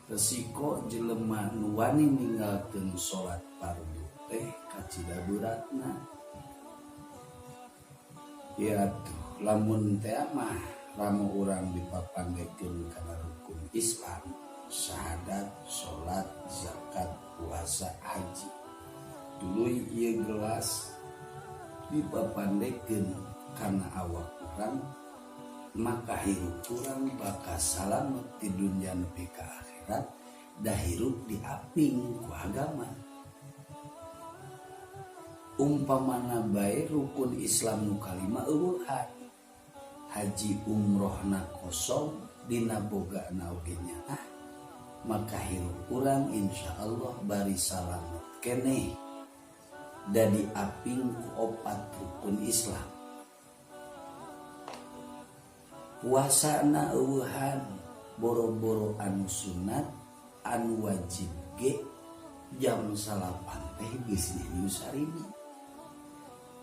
resiko jelema nu wani ninggalkeun salat fardu teh kacida beratna. Ya tuh lamun teh mah ramu urang dipapandekeun kana rukun Islam, syahadat, salat, zakat, puasa, haji. Tuluy ieu gelas dipapandekeun kana awak urang, maka hirup urang bakal salamet di dunia nepi ka akhirat, da hirup diaping ku agama. Umpamana bae rukun Islam nu kalima eueuhan, haji umrohna kosong dina bogana oge nyaah, maka hirup urang insyaallah bari salamet keneh da diaping ku 4 rukun Islam. Puasana eueuhan, boro-boro anu sunat, anu wajib ge jam 8 teh geus diusarina.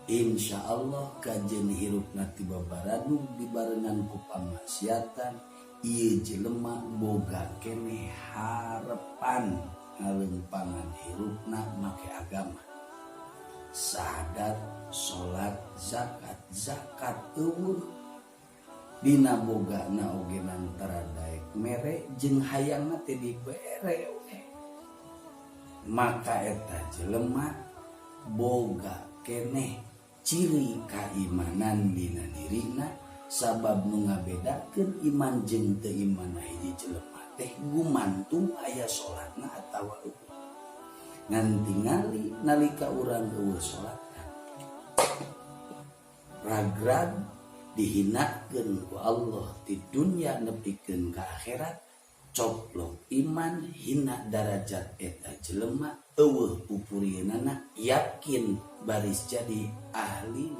Insyaallah kajen hirupna ti babaradung dibarengan ku pamaksiatan, ieu jelema boga keneh harepan ngaleumpanan hirupna make agama. Syahadat, salat, zakat eueuh dina bogana oge nantara daek mere jeung hayangna teh dibere we. Maka eta jelema boga keneh ciri kaimanan dina dirina, sabab nu ngabedakeun iman jeung teu iman hiji jelema teh gumantung aya salatna atawa eueuh. Ngan tingali nalika urang eueuh salat ragrag dihinakeun ku Allah di dunia nepikeun ka akhirat, coplok iman hina darajat eta jelema eueuh pupurieunana yakin baris jadi ahli